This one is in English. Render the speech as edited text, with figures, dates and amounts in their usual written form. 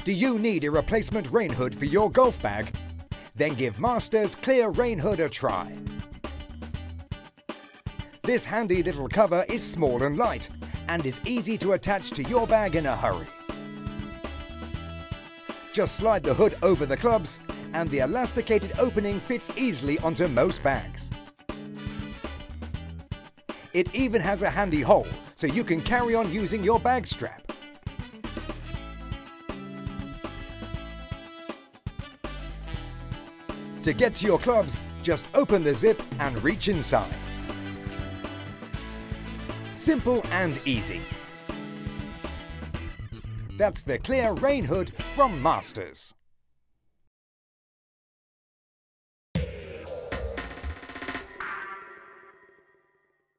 Do you need a replacement rain hood for your golf bag? Then give Masters Clear Rain Hood a try. This handy little cover is small and light and is easy to attach to your bag in a hurry. Just slide the hood over the clubs and the elasticated opening fits easily onto most bags. It even has a handy hole so you can carry on using your bag strap. To get to your clubs, just open the zip and reach inside. Simple and easy. That's the Clear Rain Hood from Masters.